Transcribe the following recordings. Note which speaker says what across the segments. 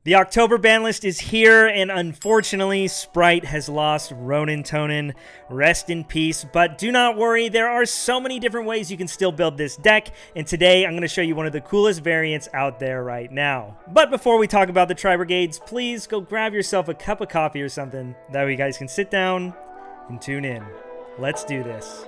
Speaker 1: The October ban list is here, and unfortunately, Spright has lost Ronin Tonin. Rest in peace, but do not worry, there are so many different ways you can still build this deck, and today I'm going to show you one of the coolest variants out there right now. But before we talk about the Tri-Brigades, please go grab yourself a cup of coffee or something. That way you guys can sit down and tune in. Let's do this.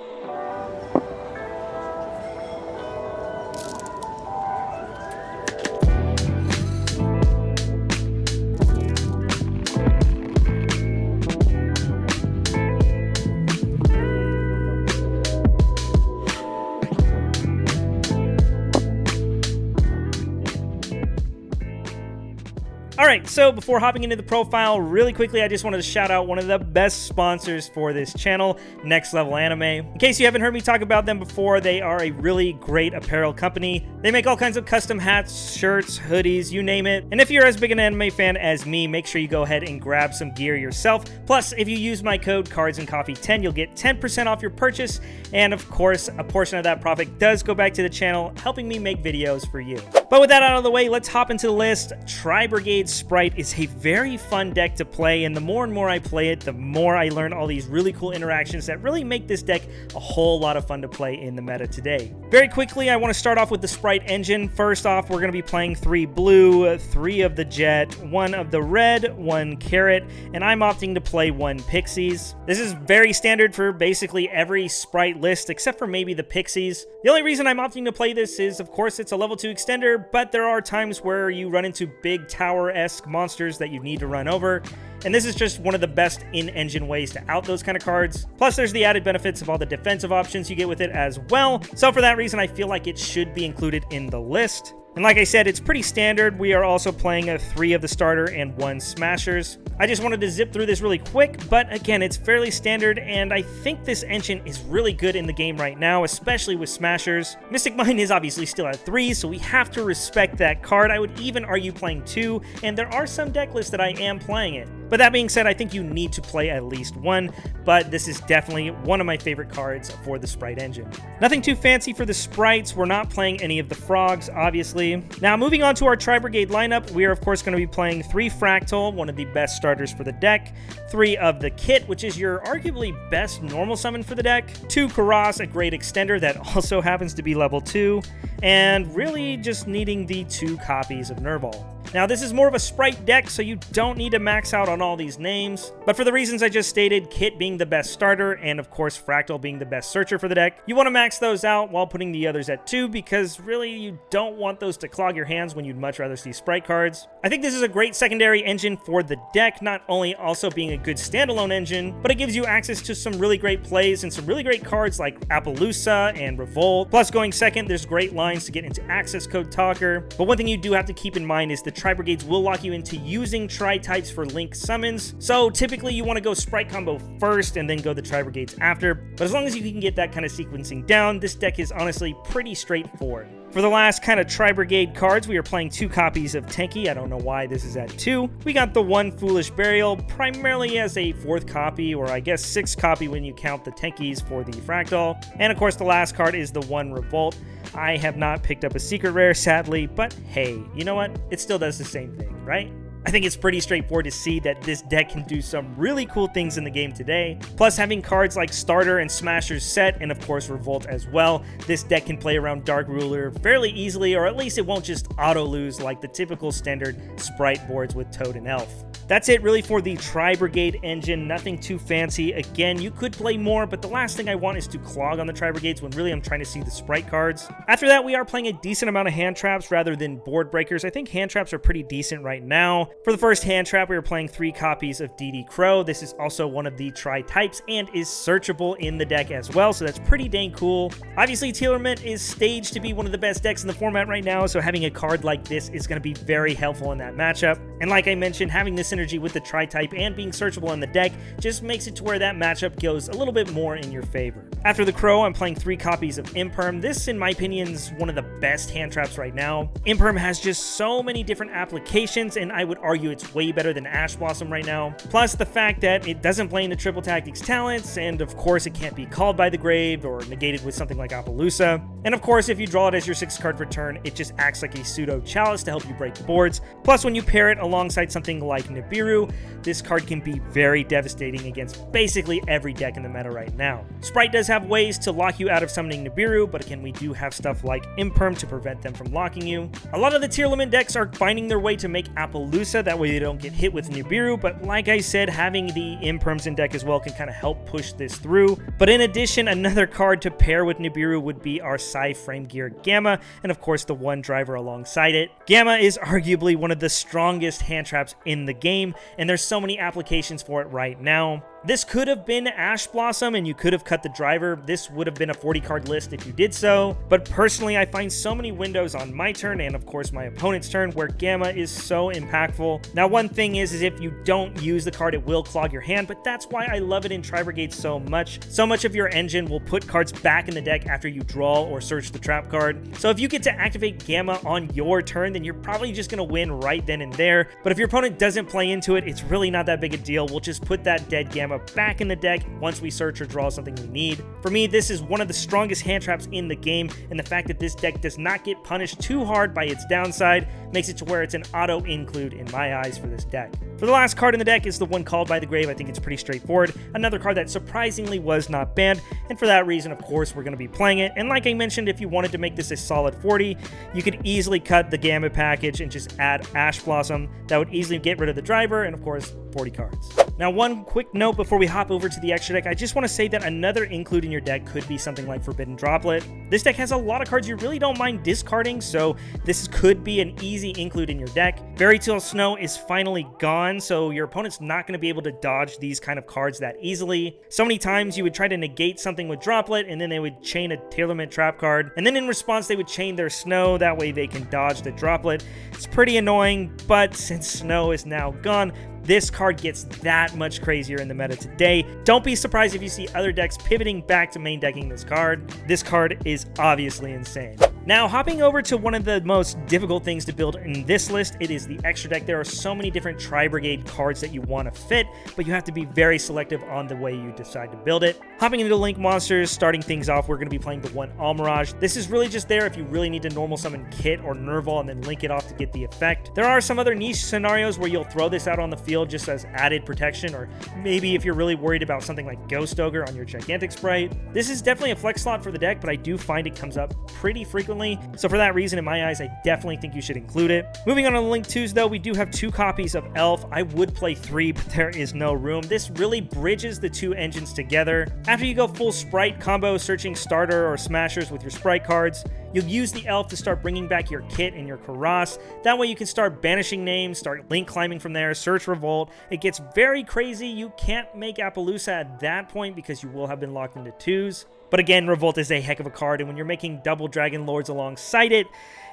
Speaker 1: Alright, so before hopping into the profile, really quickly, I just wanted to shout out one of the best sponsors for this channel, Next Level Anime. In case you haven't heard me talk about them before, they are a really great apparel company. They make all kinds of custom hats, shirts, hoodies, you name it. And if you're as big an anime fan as me, make sure you go ahead and grab some gear yourself. Plus, if you use my code Cards&CoffeeTCG, you'll get 10% off your purchase. And of course, a portion of that profit does go back to the channel, helping me make videos for you. But with that out of the way, let's hop into the list. Tri-Brigade Spright is a very fun deck to play, and the more and more I play it, the more I learn all these really cool interactions that really make this deck a whole lot of fun to play in the meta today. Very quickly, I want to start off with the Spright engine. First off, we're going to be playing 3 blue, 3 of the jet, 1 of the red, 1 carrot, and I'm opting to play 1 pixies. This is very standard for basically every Spright list, except for maybe the pixies. The only reason I'm opting to play this is, of course, it's a level 2 extender, but there are times where you run into big tower-esque monsters that you need to run over, and this is just one of the best in-engine ways to out those kind of cards. Plus, there's the added benefits of all the defensive options you get with it as well, so for that reason, I feel like it should be included in the list. And like I said, it's pretty standard. We are also playing 3 of the starter and 1 smashers. I just wanted to zip through this really quick, but again, it's fairly standard, and I think this engine is really good in the game right now, especially with smashers. Mystic Mine is obviously still at 3, so we have to respect that card. I would even argue playing 2, and there are some deck lists that I am playing it. But that being said, I think you need to play at least 1, but this is definitely one of my favorite cards for the Spright engine. Nothing too fancy for the Sprights. We're not playing any of the frogs, obviously. Now, moving on to our Tri-Brigade lineup, we are of course going to be playing 3 Fractal, one of the best starters for the deck, 3 of the Kit, which is your arguably best normal summon for the deck, 2 Karas, a great extender that also happens to be level 2, and really just needing the 2 copies of Nerval. Now, this is more of a Spright deck, so you don't need to max out on all these names, but for the reasons I just stated, Kit being the best starter, and of course Fractal being the best searcher for the deck, you want to max those out while putting the others at 2, because really you don't want those to clog your hands when you'd much rather see Spright cards. I think this is a great secondary engine for the deck, not only also being a good standalone engine, but it gives you access to some really great plays and some really great cards like Appaloosa and Revolt. Plus, going second, there's great lines to get into Access Code Talker, but one thing you do have to keep in mind is the Tri-Brigades will lock you into using Tri-types for link summons, so typically you want to go Spright combo first and then go the Tri-Brigades after, but as long as you can get that kind of sequencing down, this deck is honestly pretty straightforward. For the last kind of Tri-Brigade cards, we are playing 2 copies of Tenki. I don't know why this is at 2. We got the 1 Foolish Burial, primarily as a 4th copy, or I guess 6th copy when you count the Tenkis for the Fractal. And of course, the last card is the 1 Revolt. I have not picked up a secret rare, sadly, but hey, you know what? It still does the same thing, right? I think it's pretty straightforward to see that this deck can do some really cool things in the game today. Plus, having cards like Starter and Smashers set, and of course Revolt as well, this deck can play around Dark Ruler fairly easily, or at least it won't just auto-lose like the typical standard Spright boards with Toad and Elf. That's it really for the Tri-Brigade engine, nothing too fancy. Again, you could play more, but the last thing I want is to clog on the Tri-Brigades when really I'm trying to see the Spright cards. After that, we are playing a decent amount of hand traps rather than board breakers. I think hand traps are pretty decent right now. For the first hand trap, we are playing 3 copies of DD Crow. This is also one of the Tri-types and is searchable in the deck as well, so that's pretty dang cool. Obviously, Tealerment is staged to be one of the best decks in the format right now, so having a card like this is going to be very helpful in that matchup. And like I mentioned, having this synergy with the Tri-type and being searchable in the deck just makes it to where that matchup goes a little bit more in your favor. After the Crow, I'm playing 3 copies of Imperm. This, in my opinion, is one of the best hand traps right now. Imperm has just so many different applications, and I would argue it's way better than Ash Blossom right now. Plus, the fact that it doesn't play into Triple Tactics talents, and of course, it can't be called by the grave or negated with something like Appaloosa. And of course, if you draw it as your 6th card for turn, it just acts like a pseudo chalice to help you break the boards. Plus, when you pair it alongside something like Nibiru, this card can be very devastating against basically every deck in the meta right now. Spright does have ways to lock you out of summoning Nibiru, but again, we do have stuff like Imperm to prevent them from locking you. A lot of the tier limit decks are finding their way to make Appaloosa, that way they don't get hit with Nibiru, but like I said, having the Imperms in deck as well can kind of help push this through. But in addition, another card to pair with Nibiru would be our Psy Frame Gear Gamma, and of course the one driver alongside it. Gamma is arguably one of the strongest hand traps in the game, and there's so many applications for it right now. This could have been Ash Blossom and you could have cut the driver. This would have been a 40 card list if you did so. But personally, I find so many windows on my turn and of course my opponent's turn where Gamma is so impactful. Now, one thing is if you don't use the card, it will clog your hand, but that's why I love it in Tri-Brigade so much. So much of your engine will put cards back in the deck after you draw or search the trap card. So if you get to activate Gamma on your turn, then you're probably just going to win right then and there. But if your opponent doesn't play into it, it's really not that big a deal. We'll just put that dead Gamma back in the deck once we search or draw something we need. For me, this is one of the strongest hand traps in the game, and the fact that this deck does not get punished too hard by its downside makes it to where it's an auto include in my eyes for this deck. For the last card in the deck is the one called by the grave. I think it's pretty straightforward. Another card that surprisingly was not banned, and for that reason, of course, we're going to be playing it. And like I mentioned, if you wanted to make this a solid 40, you could easily cut the Gamma package and just add Ash Blossom. That would easily get rid of the driver, and of course, 40 cards. Now, one quick note before we hop over to the extra deck, I just want to say that another include in your deck could be something like Forbidden Droplet. This deck has a lot of cards you really don't mind discarding, so this could be an easy include in your deck. Fairy Tale Snow is finally gone, so your opponent's not going to be able to dodge these kind of cards that easily. So many times you would try to negate something with Droplet, and then they would chain a tier limit trap card, and then in response they would chain their Snow, that way they can dodge the Droplet. It's pretty annoying, but since Snow is now gone, this card gets that much crazier in the meta today. Don't be surprised if you see other decks pivoting back to main decking this card. This card is obviously insane. Now, hopping over to one of the most difficult things to build in this list, it is the extra deck. There are so many different Tri-Brigade cards that you want to fit, but you have to be very selective on the way you decide to build it. Hopping into Link Monsters, starting things off, we're going to be playing the one Almirage. This is really just there if you really need to normal summon Kit or Nerval and then link it off to get the effect. There are some other niche scenarios where you'll throw this out on the field just as added protection, or maybe if you're really worried about something like Ghost Ogre on your Gigantic Sprite. This is definitely a flex slot for the deck, but I do find it comes up pretty frequently, so for that reason, in my eyes, I definitely think you should include it. Moving on to the Link 2s, though, we do have 2 copies of Elf. I would play 3, but there is no room. This really bridges the 2 engines together. After you go full Spright combo, searching starter or smashers with your Spright cards, you'll use the Elf to start bringing back your Kit and your Karas. That way you can start banishing names, start link climbing from there, search Revolt. It gets very crazy. You can't make Appaloosa at that point because you will have been locked into 2s. But again, Revolt is a heck of a card, and when you're making double Dragon Lords alongside it,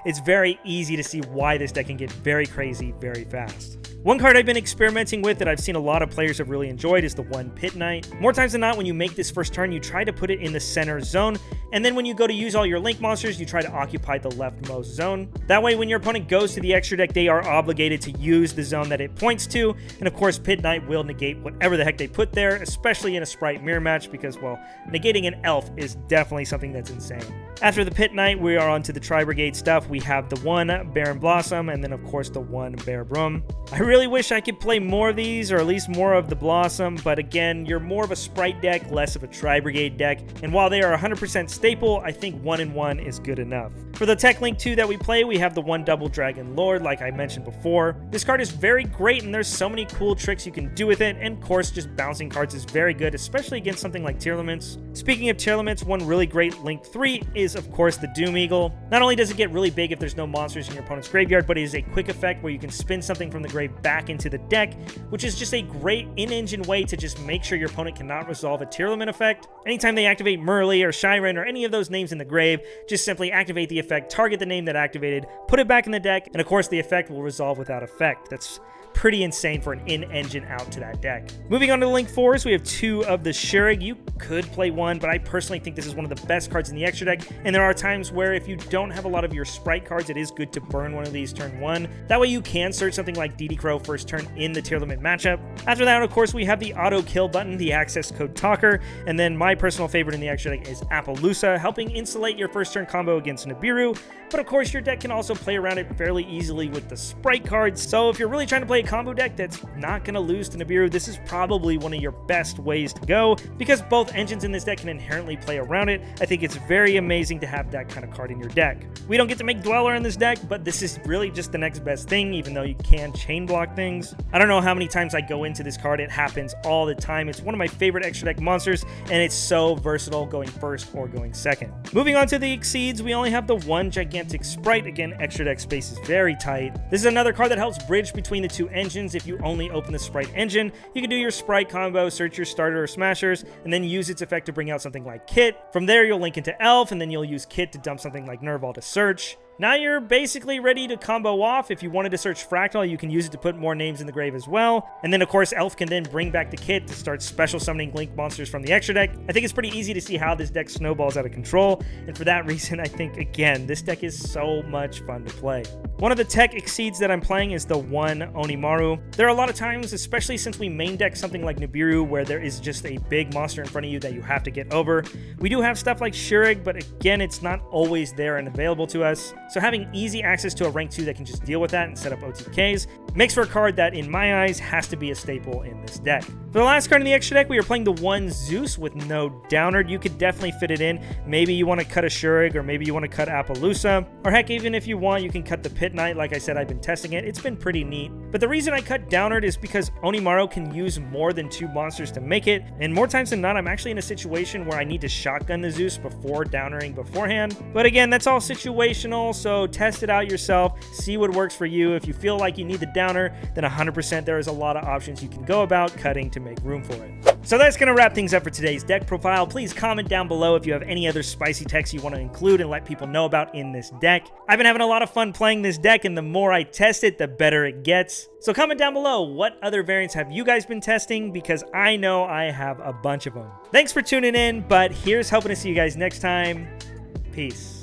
Speaker 1: it's very easy to see why this deck can get very crazy very fast. One card I've been experimenting with that I've seen a lot of players have really enjoyed is the one Pit Knight. More times than not, when you make this first turn, you try to put it in the center zone, and then when you go to use all your Link monsters, you try to occupy the leftmost zone. That way, when your opponent goes to the extra deck, they are obligated to use the zone that it points to, and of course, Pit Knight will negate whatever the heck they put there, especially in a Spright mirror match, because, well, negating an Elf is definitely something that's insane. After the Pit Knight, we are on to the Tri-Brigade stuff. We have the one Baron Blossom, and then of course the one Bear Broom. I really wish I could play more of these, or at least more of the Blossom, but again, you're more of a Spright deck, less of a Tri-Brigade deck, and while they are 100% staple, I think 1-in-1 is good enough. For the Tech Link 2 that we play, we have the one Double Dragon Lord, like I mentioned before. This card is very great, and there's so many cool tricks you can do with it, and of course, just bouncing cards is very good, especially against something like Tier Limits. Speaking of Tier Limits, one really great Link 3 is, of course, the Doom Eagle. Not only does it get really big if there's no monsters in your opponent's graveyard, but it is a quick effect where you can spin something from the grave back into the deck, which is just a great in-engine way to just make sure your opponent cannot resolve a Tier Limit effect. Anytime they activate Merly or Shyren or any of those names in the grave, just simply activate the effect, target the name that activated, put it back in the deck, and of course the effect will resolve without effect. That's pretty insane for an in-engine out to that deck. Moving on to the Link 4s, we have 2 of the Shurig. You could play 1, but I personally think this is one of the best cards in the extra deck, and there are times where if you don't have a lot of your Spright cards, it is good to burn one of these turn 1. That way you can search something like DD Crow first turn in the tier limit matchup. After that, of course, we have the auto kill button, the access code talker, and then my personal favorite in the extra deck is Appaloosa, helping insulate your first turn combo against Nibiru. But of course, your deck can also play around it fairly easily with the Spright cards. So if you're really trying to play a combo deck that's not going to lose to Nibiru, this is probably one of your best ways to go, because both engines in this deck can inherently play around it. I think it's very amazing to have that kind of card in your deck. We don't get to make Dweller in this deck, but this is really just the next best thing, even though you can chain block things. I don't know how many times I go into this card. It happens all the time. It's one of my favorite extra deck monsters, and it's so versatile going first or going second. Moving on to the Exceeds, we only have the one gigantic Spright. Again, extra deck space is very tight. This is another card that helps bridge between the 2 engines. If you only open the Spright engine, you can do your Spright combo, search your starter or smashers, and then use its effect to bring out something like Kit. From there, you'll link into Elf, and then you'll use Kit to dump something like Nerval to search. Now you're basically ready to combo off. If you wanted to search Fractal, you can use it to put more names in the grave as well. And then, of course, Elf can then bring back the Kit to start special summoning Link monsters from the extra deck. I think it's pretty easy to see how this deck snowballs out of control. And for that reason, I think, again, this deck is so much fun to play. One of the tech Exceeds that I'm playing is the 1 Onimaru. There are a lot of times, especially since we main deck something like Nibiru, where there is just a big monster in front of you that you have to get over. We do have stuff like Shurig, but again, it's not always there and available to us. So having easy access to a rank 2 that can just deal with that and set up OTKs makes for a card that, in my eyes, has to be a staple in this deck. For the last card in the extra deck, we are playing the 1 Zeus with no downer. You could definitely fit it in. Maybe you want to cut a Shurig, or maybe you want to cut Appaloosa, or heck, even if you want, you can cut the Pit Knight. Like I said, I've been testing it. It's been pretty neat. But the reason I cut Downard is because Onimaru can use more than 2 monsters to make it, and more times than not, I'm actually in a situation where I need to shotgun the Zeus before downering beforehand. But again, that's all situational, so test it out yourself, see what works for you. If you feel like you need the downer, then 100% there is a lot of options you can go about cutting to make room for it. So that's going to wrap things up for today's deck profile. Please comment down below if you have any other spicy techs you want to include and let people know about in this deck. I've been having a lot of fun playing this deck, and the more I test it, the better it gets. So comment down below, what other variants have you guys been testing, because I know I have a bunch of them. Thanks for tuning in, but here's hoping to see you guys next time. Peace.